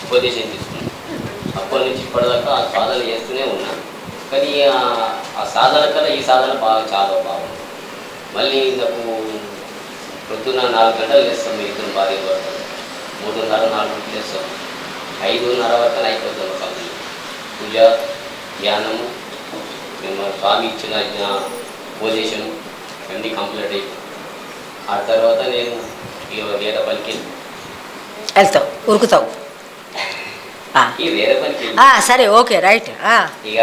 ఉపదేశం తీసుకున్నాను. అప్పటి నుంచి ఇప్పటిదాకా ఆ సాధన చేస్తూనే ఉన్నా. కానీ ఆ సాధన కన్నా ఈ సాధన చాలా బాగుంది. మళ్ళీ ఇంతకు పొద్దున్న 4 గంటలు చేస్తాం. మీ ఇద్దరు భార్య పడతాం. 3:30, 4 చేస్తాం. 5:30 వరకు అయిపోతాం. సమయం పూజ, ధ్యానము, స్వామి ఇచ్చిన ఉపదేశము అన్నీ కంప్లీట్ అయిపోయి ఆ తర్వాత నేను వేరే పనికి వెళ్తావు, ఉరుకుతావు. వేరే పనికి సరే, ఓకే, రైట్. ఇక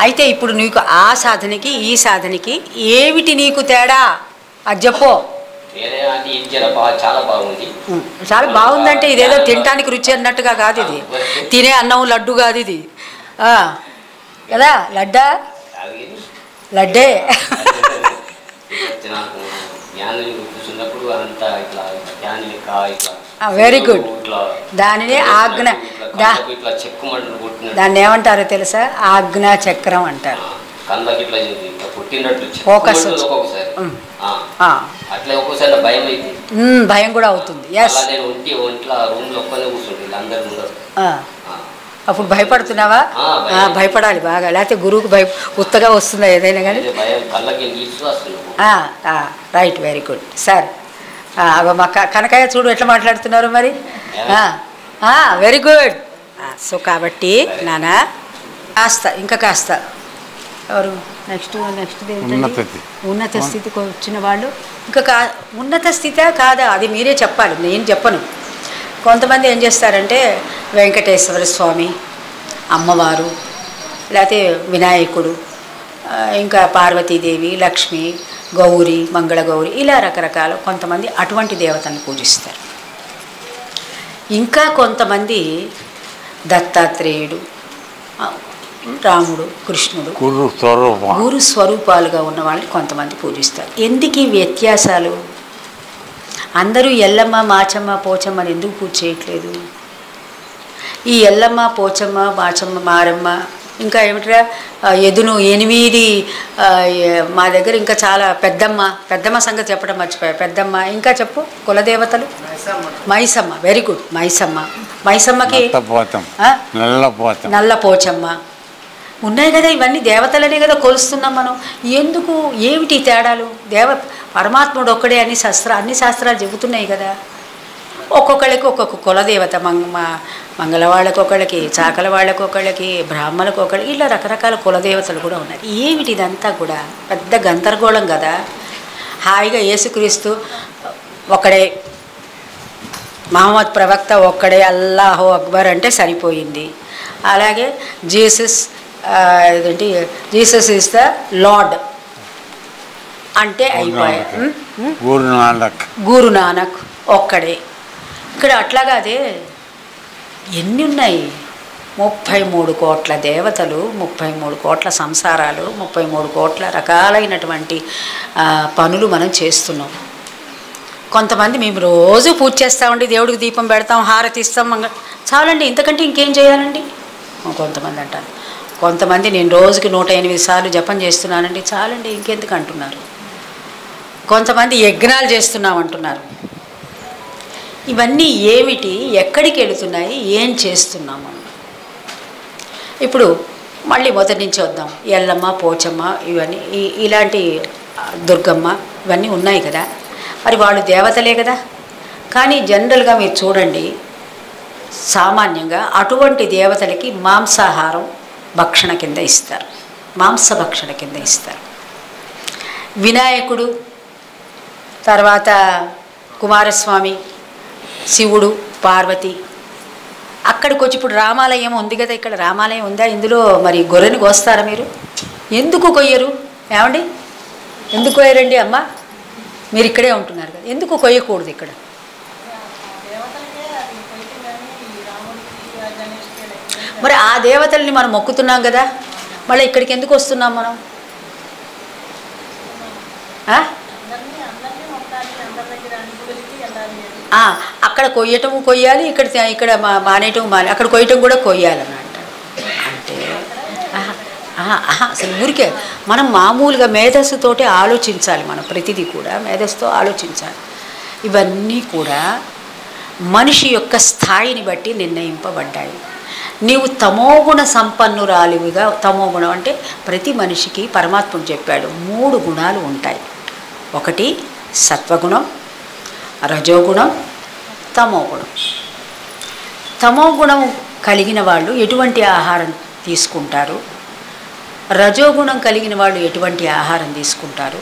అయితే ఇప్పుడు నీకు ఆ సాధనకి ఈ సాధనకి ఏమిటి నీకు తేడా అది చెప్పు. చాలా బాగుంది. చాలా బాగుందంటే ఇదేదో తినటానికి రుచి అన్నట్టుగా కాదు, ఇది తినే అన్నం లడ్డు కాదు, ఇది కదా లడ్డా లడ్డే. Very good. దానిని ఆజ్ఞ, దాన్ని ఏమంటారో తెలుసా? ఆజ్ఞా చక్రం అంటారు. ఫోకస్ భయం కూడా అవుతుంది. అప్పుడు భయపడుతున్నావా? భయపడాలి బాగా, లేకపోతే గురువుకి ఉత్తగా వస్తుందా ఏదైనా కానీ. Right, very good sir. మా కనకయ్య చూడు ఎట్లా మాట్లాడుతున్నారు మరి. Very good. సో కాబట్టి నానా ఇంకా కాస్త ఎవరు నెక్స్ట్ ఉన్నత స్థితికి వచ్చిన వాళ్ళు ఇంకా ఉన్నత స్థితి కాదా అది మీరే చెప్పాలి, నేను చెప్పను. కొంతమంది ఏం చేస్తారంటే వెంకటేశ్వర స్వామి, అమ్మవారు, లేకపోతే వినాయకుడు, ఇంకా పార్వతీదేవి, లక్ష్మి, గౌరీ, మంగళగౌరి, ఇలా రకరకాల కొంతమంది అటువంటి దేవతలను పూజిస్తారు. ఇంకా కొంతమంది దత్తాత్రేయుడు, రాముడు, కృష్ణుడు గురు స్వరూపాలుగా ఉన్న వాళ్ళని కొంతమంది పూజిస్తారు. ఎందుకు ఈ వ్యత్యాసాలు? అందరూ ఎల్లమ్మ, మాచమ్మ, పోచమ్మ అని ఎందుకు పూజ చేయట్లేదు? ఈ ఎల్లమ్మ, పోచమ్మ, మాచమ్మ, మారమ్మ, ఇంకా ఏమిట్రా ఎదును 8 మా దగ్గర ఇంకా చాలా పెద్దమ్మ సంగతి చెప్పడం మర్చిపోయా. పెద్దమ్మ, ఇంకా చెప్పు కులదేవతలు. Maisamma, very good. మైసమ్మకి నల్ల పోచమ్మ ఉన్నాయి కదా. ఇవన్నీ దేవతలనే కదా కొలుస్తున్నాం మనం. ఎందుకు, ఏమిటి తేడాలు? పరమాత్ముడు ఒక్కడే అని అన్ని శాస్త్రాలు చెబుతున్నాయి కదా. ఒక్కొక్కళ్ళకి ఒక్కొక్క కులదేవత, మంగళ వాళ్ళకి ఒకళ్ళకి, చాకల వాళ్ళకి ఒకళ్ళకి, బ్రాహ్మణులకు ఒకళ్ళకి, ఇలా రకరకాల కులదేవతలు కూడా ఉన్నాయి. ఏమిటి ఇదంతా కూడా పెద్ద గందరగోళం కదా. హాయిగా యేసుక్రీస్తు ఒక్కడే, మహమ్మద్ ప్రవక్త ఒక్కడే, అల్లాహు అక్బర్ అంటే సరిపోయింది. అలాగే జీసస్ ఈజ్ ద లార్డ్ అంటే అయిపోయా. గురు నానక్ ఒక్కడే. ఇక్కడ అట్లాగాదే ఎన్ని ఉన్నాయి? 33 కోట్ల దేవతలు, 33 కోట్ల సంసారాలు, 33 కోట్ల రకాలైనటువంటి పనులు మనం చేస్తున్నాం. కొంతమంది మేము రోజు పూజ చేస్తామండి, దేవుడికి దీపం పెడతాం, హారతి ఇస్తాం, చాలండి, ఇంతకంటే ఇంకేం చేయాలండి. కొంతమంది అంటారు. కొంతమంది నేను రోజుకి 108 సార్లు జపం చేస్తున్నానండి, చాలండి, ఇంకెందుకు అంటున్నారు. కొంతమంది యజ్ఞాలు చేస్తున్నాం అంటున్నారు. ఇవన్నీ ఏమిటి, ఎక్కడికి వెళుతున్నాయి, ఏం చేస్తున్నాము? ఇప్పుడు మళ్ళీ మొదటి నుంచి వద్దాం. ఎల్లమ్మ, పోచమ్మ, ఇవన్నీ ఇలాంటి దుర్గమ్మ ఇవన్నీ ఉన్నాయి కదా. మరి వాళ్ళు దేవతలే కదా. కానీ జనరల్గా మీరు చూడండి, సామాన్యంగా అటువంటి దేవతలకి మాంసాహారం భక్షణ కింద ఇస్తారు, మాంసభక్షణ కింద ఇస్తారు. వినాయకుడు, తర్వాత కుమారస్వామి, శివుడు, పార్వతి, అక్కడికి వచ్చి ఇప్పుడు రామాలయం ఉంది కదా, ఇక్కడ రామాలయం ఉందా? ఇందులో మరి గొర్రెని కోస్తారా మీరు? ఎందుకు కొయ్యరు? ఏమండి, ఎందుకు కొయ్యరండి? అమ్మ మీరు ఇక్కడే ఉంటున్నారు కదా, ఎందుకు కొయ్యకూడదు ఇక్కడ? మరి ఆ దేవతల్ని మనం మొక్కుతున్నాం కదా, మళ్ళీ ఇక్కడికి ఎందుకు వస్తున్నాం మనం? అక్కడ కొయ్యటం కొయ్యాలి, ఇక్కడ మానేయటం అక్కడ కొయ్యటం కూడా కొయ్యాలన్నమాట. అంటే అసలు ఊరికే మనం మామూలుగా మేధస్సుతోటి ఆలోచించాలి. మనం ప్రతిదీ కూడా మేధస్సుతో ఆలోచించాలి. ఇవన్నీ కూడా మనిషి యొక్క స్థాయిని బట్టి నిర్ణయింపబడ్డాయి. నీవు తమోగుణ సంపన్నురాలివిగా, తమోగుణం అంటే ప్రతి మనిషికి పరమాత్ముడు చెప్పాడు 3 గుణాలు ఉంటాయి. ఒకటి సత్వగుణం, రజోగుణం, తమోగుణం. తమోగుణం కలిగిన వాళ్ళు ఎటువంటి ఆహారం తీసుకుంటారు, రజోగుణం కలిగిన వాళ్ళు ఎటువంటి ఆహారం తీసుకుంటారు,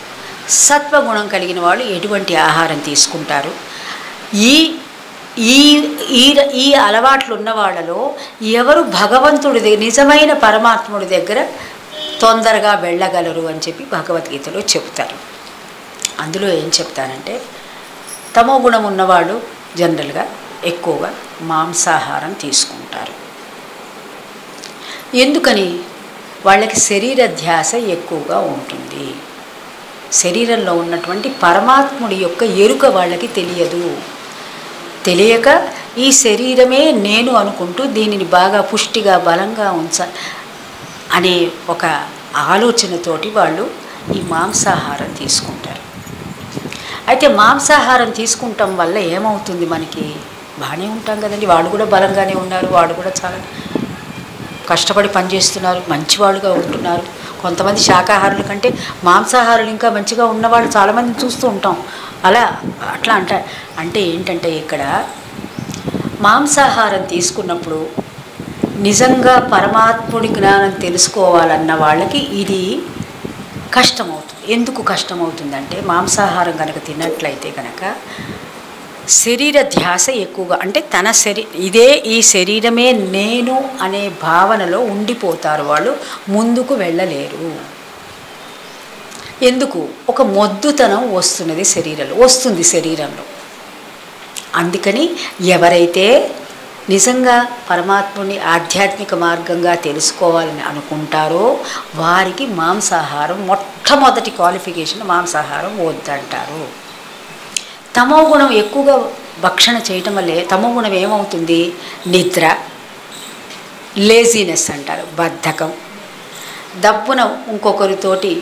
సత్వగుణం కలిగిన వాళ్ళు ఎటువంటి ఆహారం తీసుకుంటారు. ఈ ఈ ఈ ఈ అలవాట్లు ఉన్న వాళ్ళలో ఎవరు భగవంతుడి దగ్గర, నిజమైన పరమాత్ముడి దగ్గర తొందరగా వెళ్ళగలరు అని చెప్పి భగవద్గీతలో చెప్తారు. అందులో ఏం చెప్తారంటే తమో గుణం ఉన్నవాళ్ళు జనరల్గా ఎక్కువగా మాంసాహారం తీసుకుంటారు. ఎందుకని? వాళ్ళకి శరీర ధ్యాస ఎక్కువగా ఉంటుంది. శరీరంలో ఉన్నటువంటి పరమాత్ముడి యొక్క ఎరుక వాళ్ళకి తెలియదు. తెలియక ఈ శరీరమే నేను అనుకుంటూ దీనిని బాగా పుష్టిగా బలంగా అనే ఒక ఆలోచనతోటి వాళ్ళు ఈ మాంసాహారం తీసుకుంటారు. అయితే మాంసాహారం తీసుకుంటాం వల్ల ఏమవుతుంది? మనకి బాగానే ఉంటాం కదండి, వాళ్ళు కూడా బలంగానే ఉన్నారు, వాళ్ళు కూడా చాలా కష్టపడి పనిచేస్తున్నారు, మంచివాళ్ళుగా ఉంటున్నారు. కొంతమంది శాకాహారుల కంటే మాంసాహారులు ఇంకా మంచిగా ఉన్నవాళ్ళు చాలామందిని చూస్తూ ఉంటాం. అట్లా అంటే ఏంటంటే ఇక్కడ మాంసాహారం తీసుకున్నప్పుడు నిజంగా పరమాత్ముడి జ్ఞానం తెలుసుకోవాలన్న వాళ్ళకి ఇది కష్టమవుతుంది. ఎందుకు కష్టమవుతుందంటే మాంసాహారం కనుక తిన్నట్లయితే కనుక శరీర ధ్యాస ఎక్కువగా, అంటే ఈ శరీరమే నేను అనే భావనలో ఉండిపోతారు. వాళ్ళు ముందుకు వెళ్ళలేరు. ఎందుకు? ఒక మొద్దుతనం వస్తుంది శరీరంలో. అందుకని ఎవరైతే నిజంగా పరమాత్ముని ఆధ్యాత్మిక మార్గంగా తెలుసుకోవాలని అనుకుంటారో వారికి మాంసాహారం మొట్టమొదటి క్వాలిఫికేషన్ మాంసాహారం వద్దంటారు. తమోగుణం ఎక్కువగా భక్షణ చేయటం వల్లే తమోగుణం ఏమవుతుంది? నిద్ర, లేజినెస్ అంటారు, బద్ధకం, దప్పున ఇంకొకరితోటి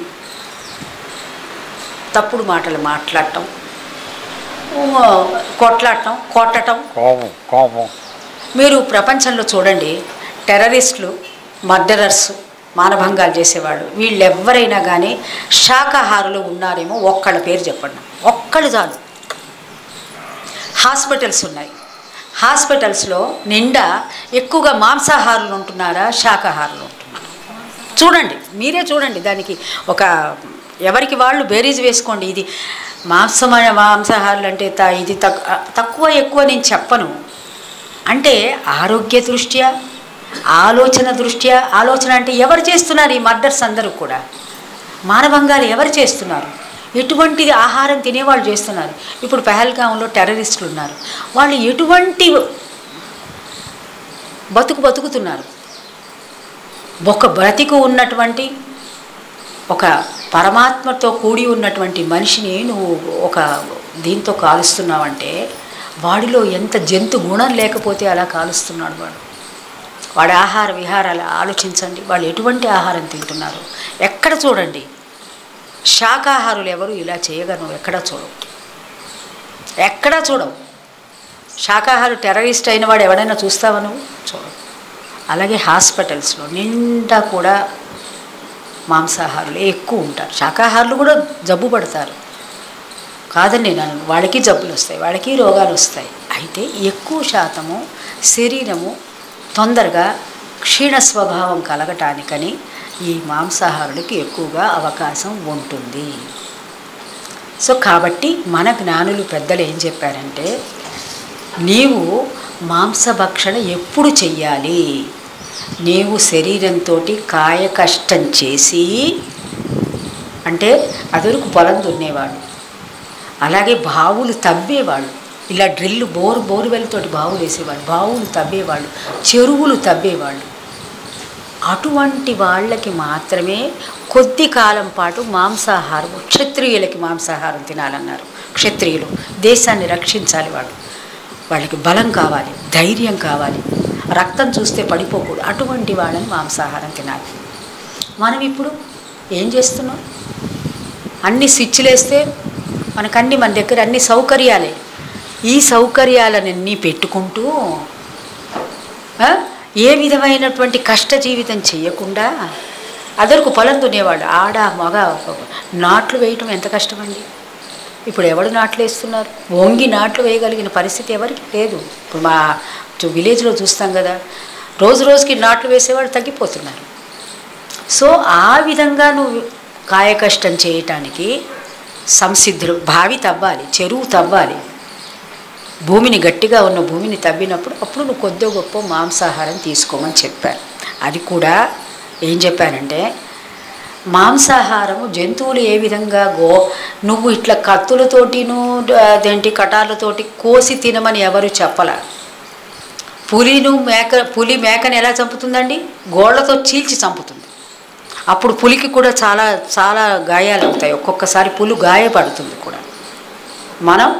తప్పుడు మాటలు మాట్లాడటం, కొట్టటం. మీరు ప్రపంచంలో చూడండి, టెర్రరిస్టులు, మర్డరర్స్, మానభంగాలు చేసేవాళ్ళు, వీళ్ళెవ్వరైనా కానీ శాకాహారులు ఉన్నారేమో ఒక్కళ్ళ పేరు చెప్పండి, ఒక్కళ్ళు చాలు. హాస్పిటల్స్ ఉన్నాయి, హాస్పిటల్స్లో నిండా ఎక్కువగా మాంసాహారులు ఉంటున్నారా, శాకాహారులు ఉంటున్నారా? చూడండి, మీరే చూడండి. దానికి ఒక ఎవరికి వాళ్ళు బేరీజ్ వేసుకోండి. ఇది మాంసాహారులు అంటే ఇది తక్కువ ఎక్కువ నేను చెప్పను. అంటే ఆరోగ్య దృష్ట్యా, ఆలోచన దృష్ట్యా, ఆలోచన అంటే ఎవరు చేస్తున్నారు? ఈ మర్డర్స్ అందరూ కూడా మానభంగాలు ఎవరు చేస్తున్నారు? ఎటువంటి ఆహారం తినేవాళ్ళు చేస్తున్నారు. ఇప్పుడు పహల్గాంలో టెర్రరిస్టులు ఉన్నారు, వాళ్ళు ఎటువంటి బతుకుతున్నారు? ఒక బ్రతికు ఉన్నటువంటి ఒక పరమాత్మతో కూడి ఉన్నటువంటి మనిషిని నువ్వు ఒక దీంతో కాలుస్తున్నావంటే వాడిలో ఎంత జంతు గుణం లేకపోతే అలా కాలుస్తున్నాడు వాడి ఆహార విహారాలు ఆలోచించండి. వాళ్ళు ఎటువంటి ఆహారం తింటున్నారు ఎక్కడ చూడండి. శాకాహారులు ఎవరు ఇలా చేయగలరు? ఎక్కడా చూడవు. శాకాహారు టెర్రరిస్ట్ అయిన వాడు ఎవడైనా చూస్తావా నువ్వు? చూడవు. అలాగే హాస్పిటల్స్లో నిండా కూడా మాంసాహారులు ఎక్కువ ఉంటారు. శాకాహారులు కూడా జబ్బు పడతారు కాదని నేను, వాళ్ళకి జబ్బులు వస్తాయి, వాళ్ళకి రోగాలు వస్తాయి. అయితే ఎక్కువ శాతము శరీరము తొందరగా క్షీణ స్వభావం కలగటానికని ఈ మాంసాహారులకి ఎక్కువగా అవకాశం ఉంటుంది. సో కాబట్టి మన జ్ఞానులు పెద్దలు ఏం చెప్పారంటే, నీవు మాంసభక్షణ ఎప్పుడు చెయ్యాలి? నీవు శరీరంతో కాయ కష్టం చేసి, అంటే అదొరకు పొలం దున్నేవాడు, అలాగే బావులు తవ్వేవాళ్ళు, ఇలా డ్రిల్లు బోరువెలతోటి బావులు వేసేవాళ్ళు, బావులు తవ్వేవాళ్ళు, చెరువులు తవ్వేవాళ్ళు. అటువంటి వాళ్ళకి మాత్రమే కొద్ది కాలం పాటు మాంసాహారం, క్షత్రియులకి మాంసాహారం తినాలన్నారు. క్షత్రియులు దేశాన్ని రక్షించాలి, వాళ్ళకి బలం కావాలి, ధైర్యం కావాలి, రక్తం చూస్తే పడిపోకూడదు. అటువంటి వాళ్ళని మాంసాహారం తినాలి. మనం ఇప్పుడు ఏం చేస్తున్నాం? అన్ని స్విచ్లు వేస్తే మన దగ్గర అన్ని సౌకర్యాలే, ఈ సౌకర్యాలన్నీ పెట్టుకుంటూ ఏ విధమైనటువంటి కష్ట జీవితం చేయకుండా అదరకు పొలం దున్నేవాడు. ఆడ మగ నాట్లు వేయటం ఎంత కష్టమండి. ఇప్పుడు ఎవడు నాట్లు వేస్తున్నారు? వంగి నాట్లు వేయగలిగిన పరిస్థితి ఎవరికి లేదు. ఇప్పుడు మా విలేజ్లో చూస్తాం కదా, రోజు రోజుకి నాట్లు వేసేవాళ్ళు తగ్గిపోతున్నారు. సో ఆ విధంగా నువ్వు కాయకష్టం చేయటానికి సంసిద్ధులు. బావి తవ్వాలి, చెరువు తవ్వాలి, భూమిని గట్టిగా ఉన్న భూమిని తవ్వినప్పుడు అప్పుడు నువ్వు కొద్ది గొప్ప మాంసాహారం తీసుకోమని చెప్పాను. అది కూడా ఏం చెప్పానంటే, మాంసాహారము జంతువులు ఏ విధంగా నువ్వు ఇట్లా కత్తులతోటిను అదేంటి కటార్లతోటి కోసి తినమని ఎవరు చెప్పల. పులి మేకని ఎలా చంపుతుందండి? గోళ్లతో చీల్చి చంపుతుంది. అప్పుడు పులికి కూడా చాలా చాలా గాయాలు అవుతాయి. ఒక్కొక్కసారి పులి గాయపడుతుంది కూడా. మనం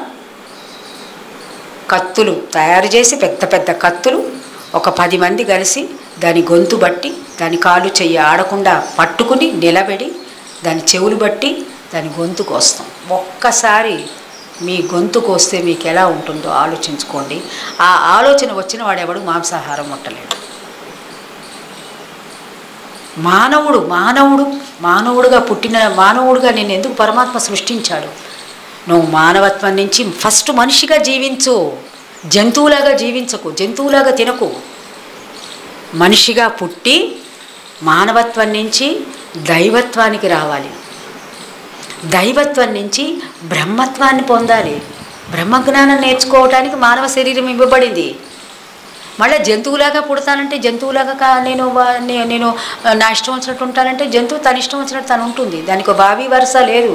కత్తులు తయారు చేసి పెద్ద పెద్ద కత్తులు ఒక 10 మంది కలిసి దాని గొంతు బట్టి దాని కాలు చెయ్యి ఆడకుండా పట్టుకుని నిలబెడి దాని చెవులు బట్టి దాని గొంతు కోస్తాం. ఒక్కసారి మీ గొంతు కోస్తే మీకు ఎలా ఉంటుందో ఆలోచించుకోండి. ఆ ఆలోచన వచ్చిన వాడెవడు మాంసాహారం ముట్టలేడు. మానవుడుగా పుట్టిన మానవుడుగా నేను ఎందుకు పరమాత్మ సృష్టించాడు? నువ్వు మానవత్వం నుంచి ఫస్ట్ మనిషిగా జీవించు, జంతువులాగా జీవించకు, జంతువులాగా తినకు. మనిషిగా పుట్టి మానవత్వం నుంచి దైవత్వానికి రావాలి, దైవత్వం నుంచి బ్రహ్మత్వాన్ని పొందాలి. బ్రహ్మజ్ఞానం నేర్చుకోవటానికి మానవ శరీరం ఇవ్వబడింది. మళ్ళీ జంతువులాగా పుడతానంటే జంతువులాగా నేను నా ఇష్టం వచ్చినట్టు ఉంటానంటే జంతువు తన ఇష్టం వచ్చినట్టు తను ఉంటుంది. దానికి ఒక భావి వరుస లేదు.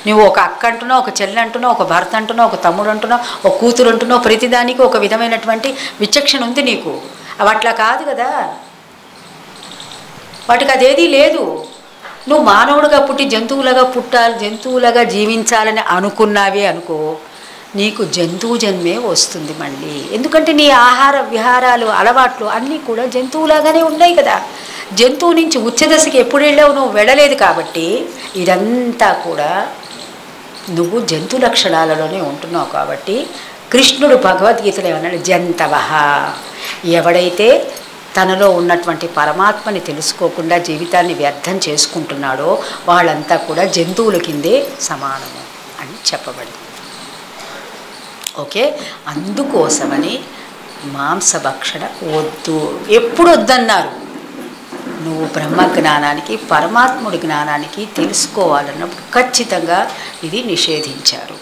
నువ్వు ఒక అక్క అంటున్నావు, ఒక చెల్లి అంటున్నావు, ఒక భర్త అంటున్నావు, ఒక తమ్ముడు అంటున్నావు, ఒక కూతురు అంటున్నావు. ప్రతిదానికి ఒక విధమైనటువంటి విచక్షణ ఉంది నీకు. అవి అట్లా కాదు కదా, వాటికి అదేదీ లేదు. నువ్వు మానవుడిగా పుట్టి జంతువులాగా పుట్టాలి, జంతువులాగా జీవించాలని అనుకున్నావే అనుకో, నీకు జంతువు జన్మే వస్తుంది మళ్ళీ. ఎందుకంటే నీ ఆహార విహారాలు అలవాట్లు అన్నీ కూడా జంతువులాగానే ఉన్నాయి కదా. జంతువు నుంచి ఉచ్చదశకి ఎప్పుడు వెళ్ళావు? నువ్వు వెళ్ళలేదు. కాబట్టి ఇదంతా కూడా నువ్వు జంతు లక్షణాలలోనే ఉంటున్నావు. కాబట్టి కృష్ణుడు భగవద్గీతలో ఏమన్నాడు? జంతవః, ఎవడైతే తనలో ఉన్నటువంటి పరమాత్మని తెలుసుకోకుండా జీవితాన్ని వ్యర్థం చేసుకుంటున్నాడో వాళ్ళంతా కూడా జంతువుల కిందే సమానము అని చెప్పబడింది. ఓకే, అందుకోసమని మాంసభక్షణ వద్దు. ఎప్పుడు వద్దన్నారు? నువ్వు బ్రహ్మజ్ఞానానికి పరమాత్ముడి జ్ఞానానికి తెలుసుకోవాలన్నప్పుడు ఖచ్చితంగా ఇది నిషేధించారు.